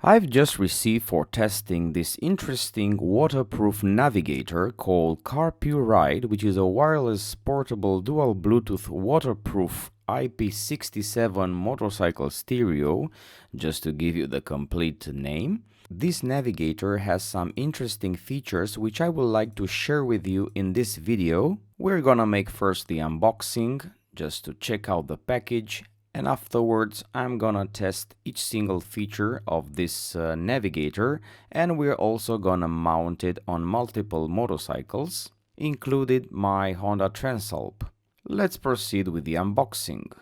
I've just received for testing this interesting waterproof navigator called CARPURIDE, which is a wireless portable dual Bluetooth waterproof IP67 motorcycle stereo, just to give you the complete name. This navigator has some interesting features which I would like to share with you in this video. We're gonna make first the unboxing, just to check out the package, and afterwards I'm gonna test each single feature of this navigator, and we're also gonna mount it on multiple motorcycles, included my Honda Transalp. Let's proceed with the unboxing.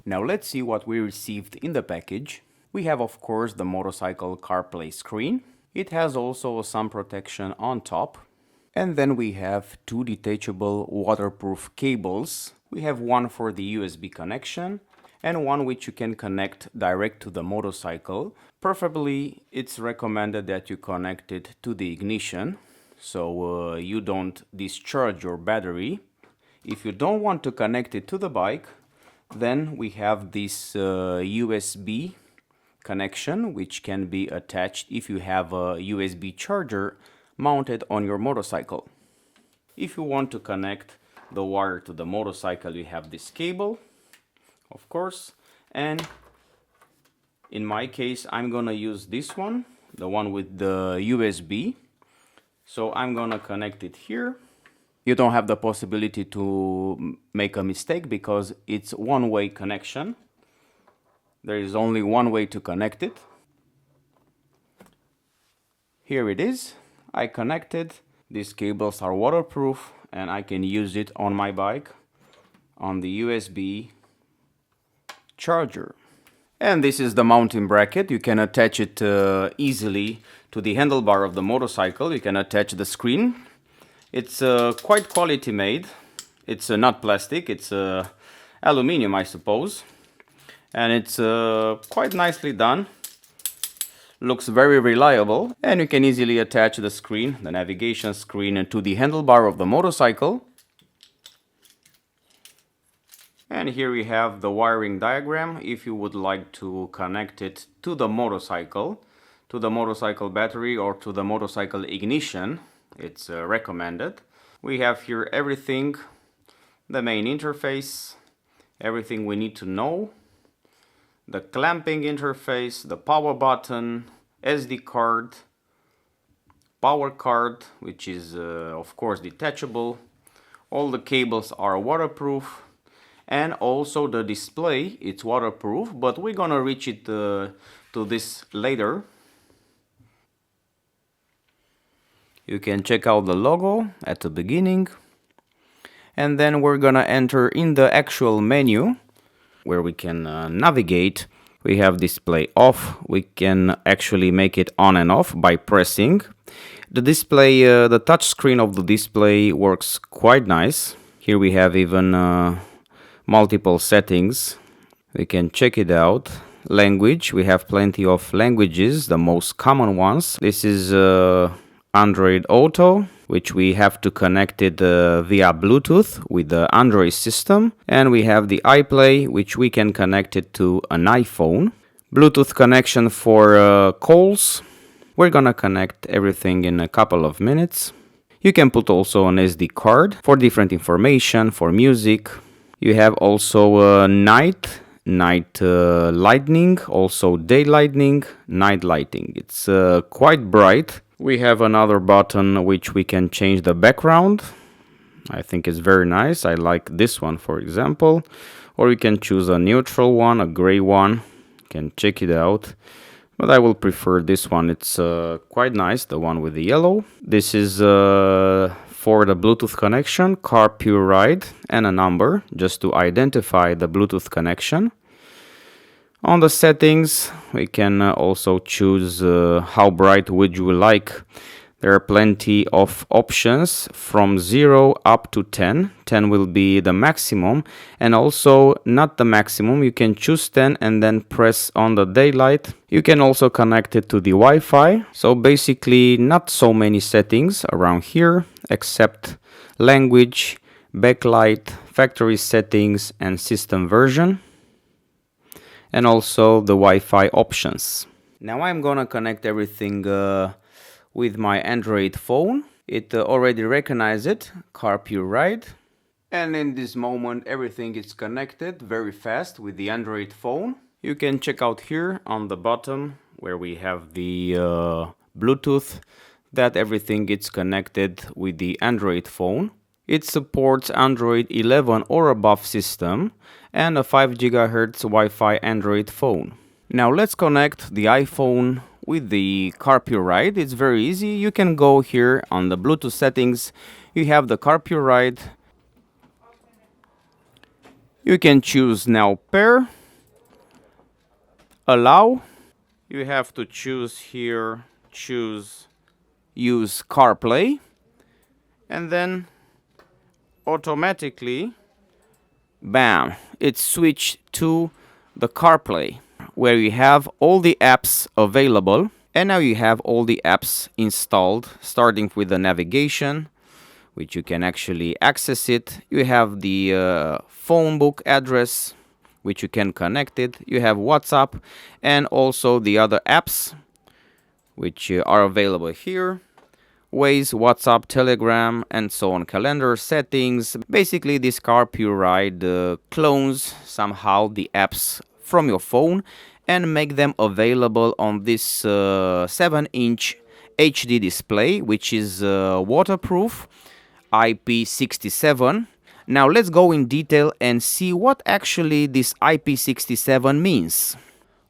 Now let's see what we received in the package. We have, of course, the motorcycle CarPlay screen. It has also some protection on top. And then we have two detachable waterproof cables. We have one for the USB connection and one which you can connect direct to the motorcycle. Preferably, it's recommended that you connect it to the ignition, so you don't discharge your battery. If you don't want to connect it to the bike, then we have this USB connection, which can be attached if you have a USB charger mounted on your motorcycle. If you want to connect the wire to the motorcycle, you have this cable, of course, and in my case I'm gonna use this one, the one with the USB. So I'm gonna connect it here. You don't have the possibility to make a mistake because it's one-way connection. There is only one way to connect it. Here it is. I connected. These cables are waterproof and I can use it on my bike on the USB charger. And this is the mounting bracket. You can attach it easily to the handlebar of the motorcycle. You can attach the screen. It's quite quality made. It's not plastic, it's aluminum, I suppose. And it's quite nicely done. Looks very reliable. And you can easily attach the screen, the navigation screen, to the handlebar of the motorcycle. And here we have the wiring diagram if you would like to connect it to the motorcycle battery or to the motorcycle ignition. It's recommended. We have here everything, the main interface, everything we need to know, the clamping interface, the power button, SD card, power card, which is of course detachable. All the cables are waterproof. And also the display, it's waterproof, but we're gonna reach it to this later. You can check out the logo at the beginning. And then we're gonna enter in the actual menu where we can navigate. We have display off. We can actually make it on and off by pressing. The display, the touch screen of the display works quite nice. Here we have even multiple settings. We can check it out. Language, we have plenty of languages, the most common ones. This is Android Auto, which we have to connect it via Bluetooth with the Android system. And we have the iPlay, which we can connect it to an iPhone. Bluetooth connection for calls. We're gonna connect everything in a couple of minutes. You can put also an SD card for different information, for music. You have also night lightning, also day lightning, night lighting. It's quite bright. We have another button which we can change the background. I think it's very nice. I like this one, for example. Or you can choose a neutral one, a gray one. You can check it out. But I will prefer this one. It's quite nice, the one with the yellow. This is for the Bluetooth connection, CARPURIDE, and a number, just to identify the Bluetooth connection. On the settings, we can also choose how bright would you like. There are plenty of options from 0 up to 10. 10 will be the maximum, and also not the maximum. You can choose 10 and then press on the daylight. You can also connect it to the Wi-Fi. So basically not so many settings around here, except language, backlight, factory settings, and system version. And also the Wi-Fi options. Now I'm gonna connect everything with my Android phone. It already recognized it, CARPURIDE. And in this moment everything is connected very fast with the Android phone. You can check out here on the bottom where we have the Bluetooth, that everything gets connected with the Android phone. It supports Android 11 or above system and a 5 GHz Wi-Fi Android phone. Now let's connect the iPhone with the CARPURIDE. It's very easy. You can go here on the Bluetooth settings. You have the CARPURIDE. You can choose now pair, allow. You have to choose here, use CarPlay, and then automatically, bam, it's switched to the CarPlay, where you have all the apps available. And now you have all the apps installed, starting with the navigation, which you can actually access it. You have the phone book address, which you can connect it. You have WhatsApp and also the other apps, which are available here. Waze, WhatsApp, Telegram, and so on. Calendar settings. Basically, this CARPURIDE clones somehow the apps from your phone and make them available on this 7-inch HD display, which is waterproof, IP67. Now let's go in detail and see what actually this IP67 means.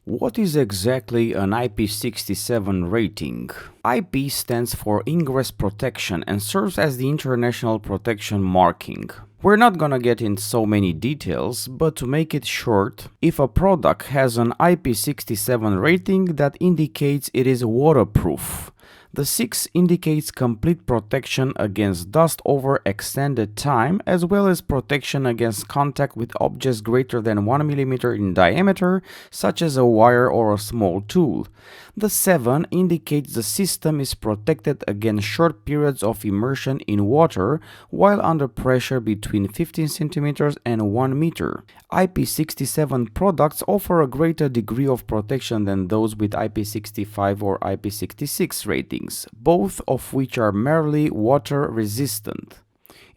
What is exactly an IP67 rating? IP stands for Ingress Protection and serves as the international protection marking. We're not gonna get in so many details, but to make it short, if a product has an IP67 rating, that indicates it is waterproof. The 6 indicates complete protection against dust over extended time, as well as protection against contact with objects greater than 1 mm in diameter, such as a wire or a small tool. The 7 indicates the system is protected against short periods of immersion in water while under pressure between 15 cm and 1 meter. IP67 products offer a greater degree of protection than those with IP65 or IP66 ratings, both of which are merely water resistant.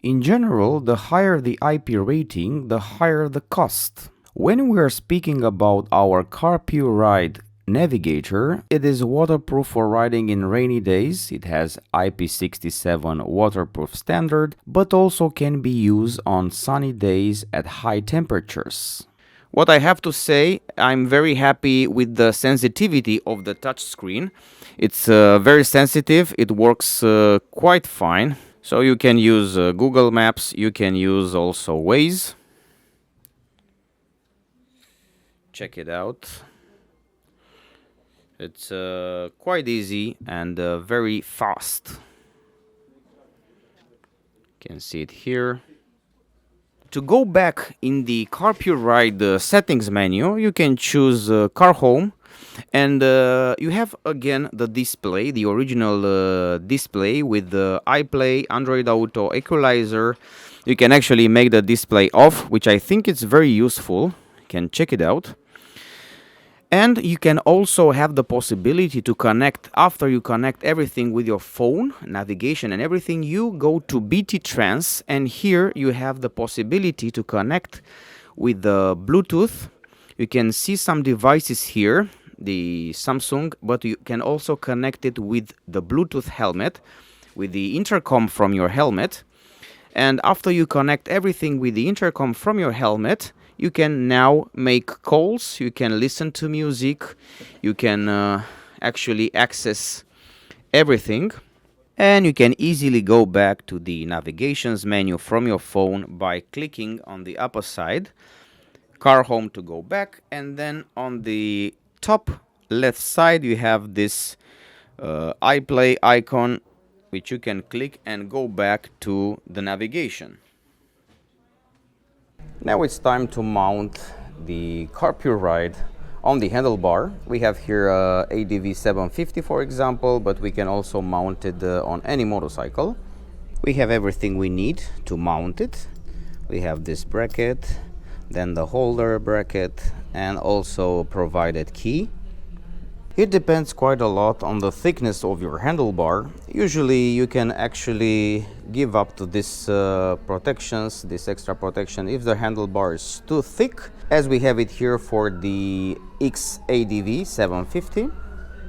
In general, the higher the IP rating, the higher the cost. When we are speaking about our CARPURIDE Navigator, it is waterproof for riding in rainy days. It has IP67 waterproof standard, but also can be used on sunny days at high temperatures. What I have to say, I'm very happy with the sensitivity of the touchscreen. It's very sensitive, it works quite fine. So you can use Google Maps, you can use also Waze. Check it out. It's quite easy and very fast. You can see it here. To go back in the CARPURIDE settings menu, you can choose Car Home, and you have again the display, the original display with the iPlay, Android Auto, equalizer. You can actually make the display off, which I think is very useful. You can check it out. And you can also have the possibility to connect, after you connect everything with your phone, navigation and everything, you go to BT Trans, and here you have the possibility to connect with the Bluetooth. You can see some devices here, the Samsung, but you can also connect it with the Bluetooth helmet, with the intercom from your helmet. And after you connect everything with the intercom from your helmet, you can now make calls, you can listen to music, you can actually access everything, and you can easily go back to the navigations menu from your phone by clicking on the upper side, Car Home to go back, and then on the top left side you have this iPlay icon, which you can click and go back to the navigation. Now it's time to mount the CARPURIDE on the handlebar. We have here ADV 750 for example, but we can also mount it on any motorcycle. We have everything we need to mount it. We have this bracket, then the holder bracket, and also provided key. It depends quite a lot on the thickness of your handlebar. Usually you can actually give up to this protections, this extra protection, if the handlebar is too thick, as we have it here for the XADV 750.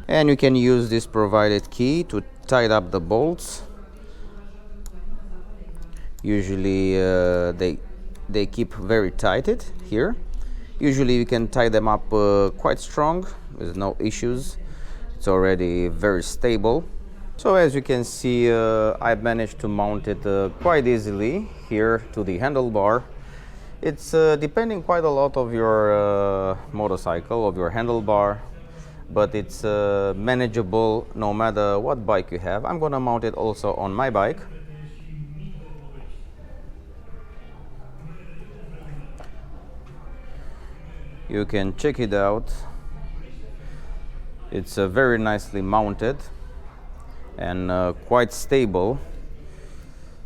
And you can use this provided key to tighten up the bolts. Usually they keep very tighted here. Usually you can tie them up quite strong with no issues. It's already very stable. So as you can see, I've managed to mount it quite easily here to the handlebar. It's depending quite a lot of your motorcycle, of your handlebar, but it's manageable no matter what bike you have. I'm gonna mount it also on my bike. You can check it out. It's very nicely mounted and quite stable.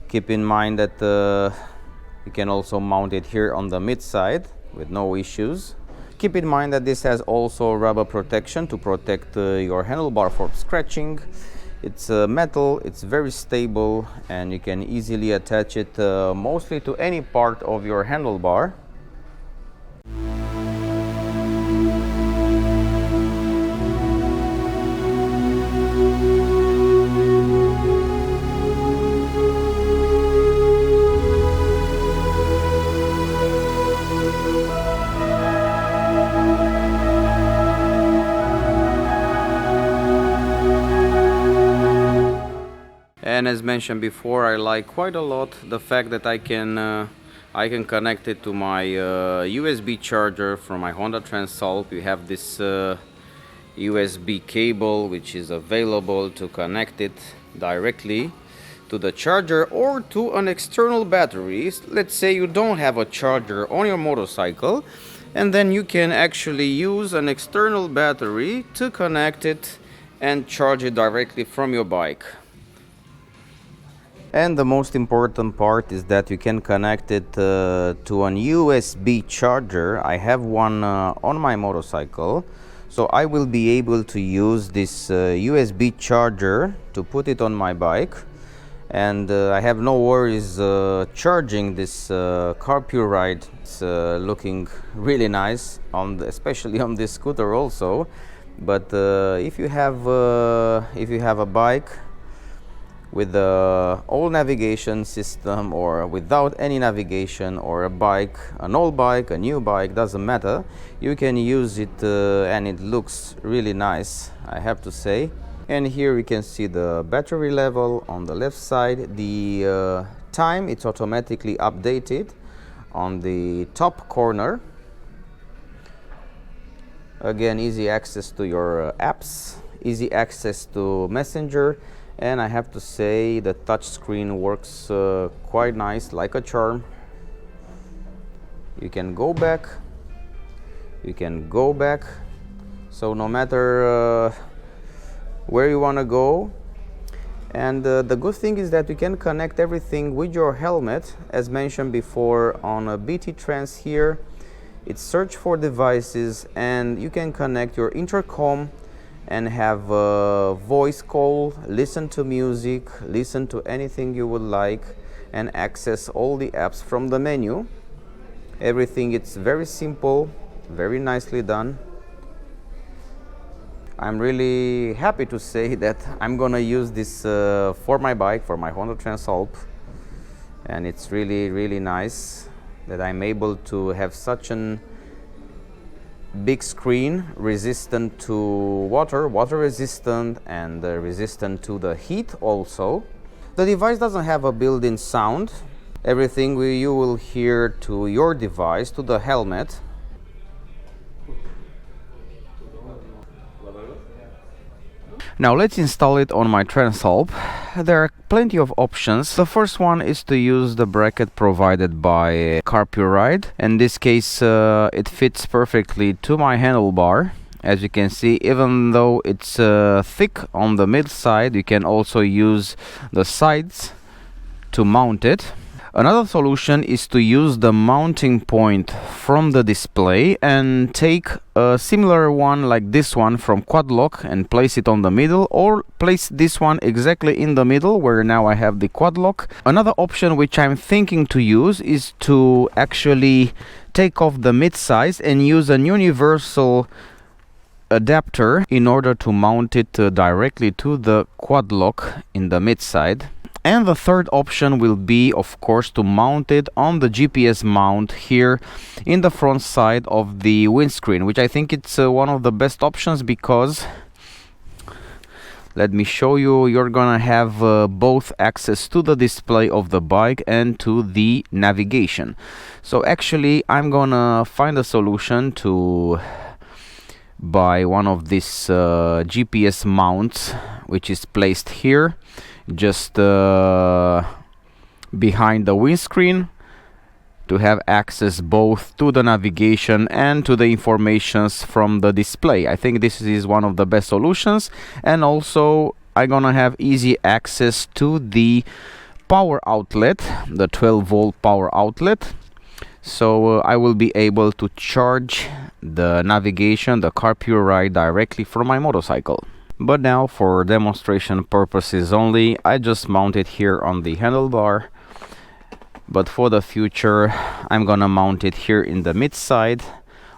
Keep in mind that you can also mount it here on the mid side with no issues. Keep in mind that this has also rubber protection to protect your handlebar from scratching. It's metal, it's very stable, and you can easily attach it mostly to any part of your handlebar. And as mentioned before, I like quite a lot the fact that I can connect it to my USB charger from my Honda Transalp. You have this USB cable which is available to connect it directly to the charger or to an external battery. Let's say you don't have a charger on your motorcycle, and then you can actually use an external battery to connect it and charge it directly from your bike. And the most important part is that you can connect it to an USB charger. I have one on my motorcycle, so I will be able to use this USB charger to put it on my bike, and I have no worries charging this CARPURIDE. It's looking really nice, especially on this scooter also. But if you have a bike with the old navigation system or without any navigation, or a bike, an old bike, a new bike, doesn't matter, you can use it and it looks really nice, I have to say. And here we can see the battery level on the left side. The time, it's automatically updated on the top corner. Again, easy access to your apps, easy access to Messenger, and I have to say the touch screen works quite nice, like a charm. You can go back, so no matter where you want to go. And the good thing is that you can connect everything with your helmet. As mentioned before, on a BT Trans here, it's search for devices, and you can connect your intercom and have a voice call, listen to music, listen to anything you would like, and access all the apps from the menu. Everything, it's very simple, very nicely done. I'm really happy to say that I'm gonna use this for my bike, for my Honda Transalp, and it's really nice that I'm able to have such an big screen, resistant to water resistant, and resistant to the heat also. The device doesn't have a built-in sound. Everything you will hear to your device, to the helmet. Now let's install it on my Transalp. There are plenty of options. The first one is to use the bracket provided by CARPURIDE. In this case, it fits perfectly to my handlebar. As you can see, even though it's thick on the mid side, you can also use the sides to mount it. Another solution is to use the mounting point from the display and take a similar one like this one from Quad Lock and place it on the middle, or place this one exactly in the middle where now I have the Quad Lock. Another option which I'm thinking to use is to actually take off the mid-size and use an universal adapter in order to mount it directly to the Quad Lock in the mid-side. And the third option will be, of course, to mount it on the GPS mount here in the front side of the windscreen, which I think it's one of the best options, because let me show you, you're gonna have both access to the display of the bike and to the navigation. So actually I'm gonna find a solution to buy one of these GPS mounts, which is placed here just behind the windscreen, to have access both to the navigation and to the informations from the display. I think this is one of the best solutions, and also I'm gonna have easy access to the power outlet, the 12-volt power outlet. So I will be able to charge the navigation, the CARPURIDE, directly from my motorcycle. But now, for demonstration purposes only, I just mount it here on the handlebar. But for the future, I'm gonna mount it here in the mid side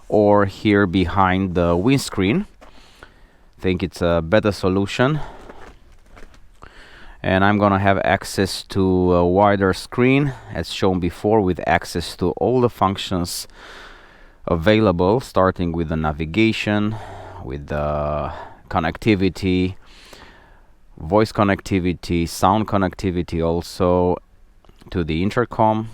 or here behind the windscreen. I think it's a better solution. And I'm gonna have access to a wider screen, as shown before, with access to all the functions available, starting with the navigation, with the connectivity, voice connectivity, sound connectivity also to the intercom.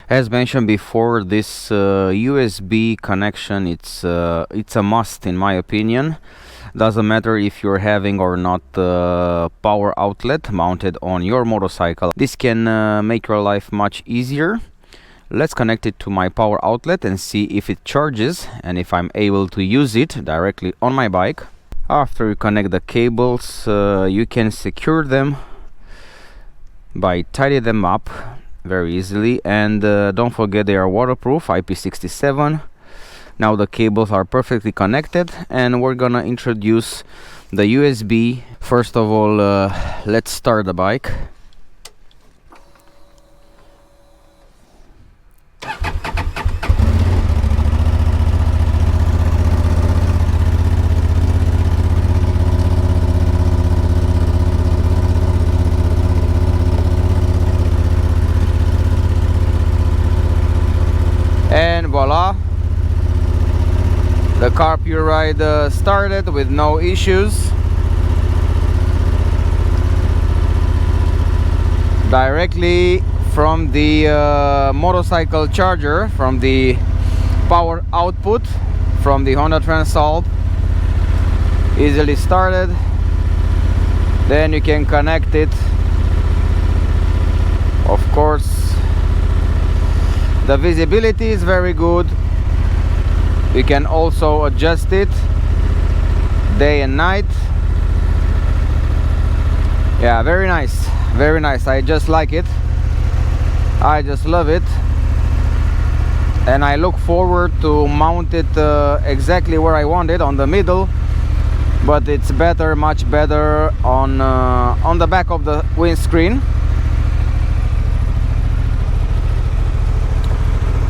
As mentioned before, this USB connection, it's a must in my opinion. Doesn't matter if you're having or not the power outlet mounted on your motorcycle. This can make your life much easier. Let's connect it to my power outlet and see if it charges and if I'm able to use it directly on my bike. After you connect the cables, you can secure them by tidying them up very easily, and don't forget they are waterproof, IP67. Now the cables are perfectly connected and we're gonna introduce the USB. First of all, let's start the bike. And voila, the CARPURIDE started with no issues. Directly from the motorcycle charger, from the power output from the Honda Transalp, easily started. Then you can connect it, of course. The visibility is very good. You can also adjust it day and night. Yeah, very nice, very nice. I just like it. I just love it, and I look forward to mount it exactly where I want it, on the middle. But it's better, much better on the back of the windscreen.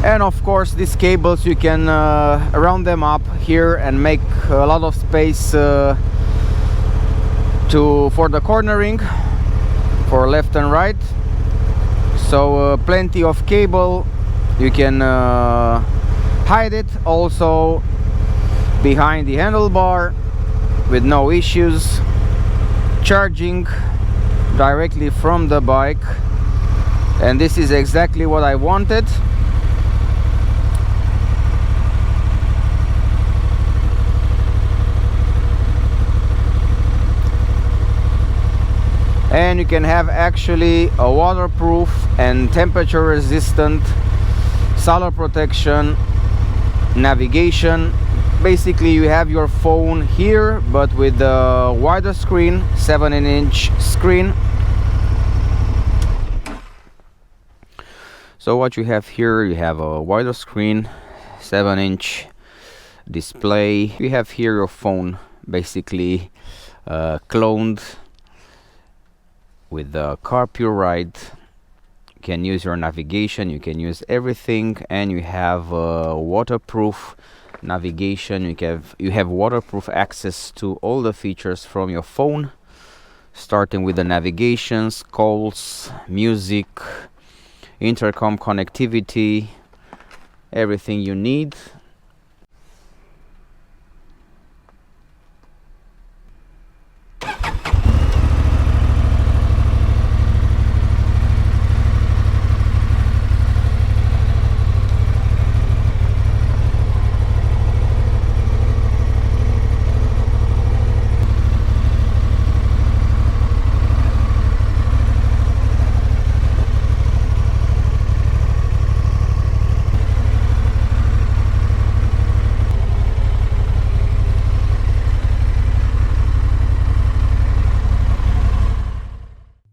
And of course, these cables, you can round them up here and make a lot of space for the cornering, for left and right. So plenty of cable. You can hide it also behind the handlebar with no issues. Charging directly from the bike, and this is exactly what I wanted. And you can have actually a waterproof and temperature resistant, solar protection, navigation. Basically you have your phone here, but with the wider screen, 7-inch screen. So what you have here, you have a wider screen, 7-inch display. You have here your phone basically cloned with the CARPURIDE. You can use your navigation, you can use everything, and you have waterproof navigation. You have waterproof access to all the features from your phone, starting with the navigations, calls, music, intercom connectivity, everything you need.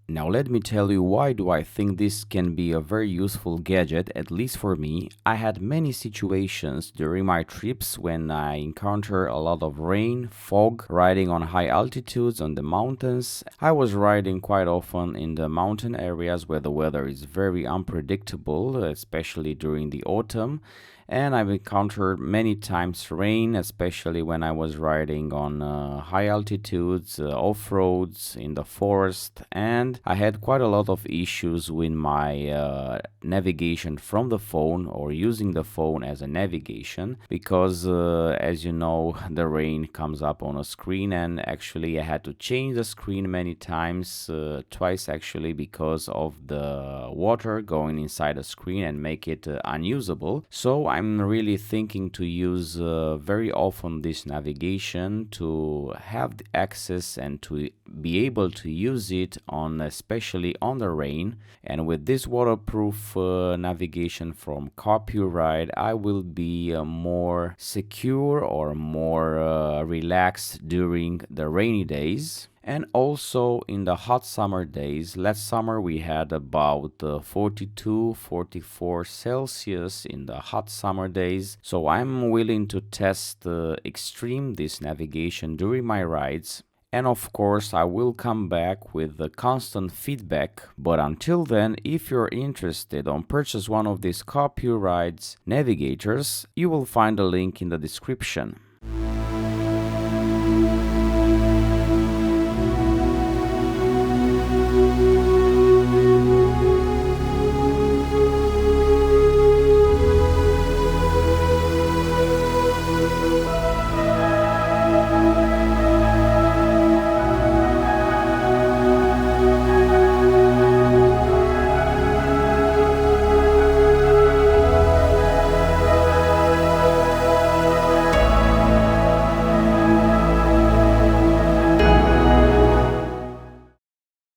Now let me tell you why do I think this can be a very useful gadget, at least for me. I had many situations during my trips when I encounter a lot of rain, fog, riding on high altitudes on the mountains. I was riding quite often in the mountain areas where the weather is very unpredictable, especially during the autumn. and I've encountered many times rain, especially when I was riding on high altitudes, off-roads, in the forest, and I had quite a lot of issues with my navigation from the phone or using the phone as a navigation because as you know, the rain comes up on a screen, and actually I had to change the screen many times, twice actually, because of the water going inside the screen and make it unusable. So I'm really thinking to use very often this navigation to have the access and to be able to use it on, especially on the rain. And with this waterproof navigation from CARPURIDE, I will be more secure or more relaxed during the rainy days. And also in the hot summer days. Last summer we had about 42, 44 Celsius in the hot summer days. So I'm willing to test extreme this navigation during my rides. And of course, I will come back with the constant feedback. But until then, if you're interested on purchase one of these CARPURIDE navigators, you will find a link in the description.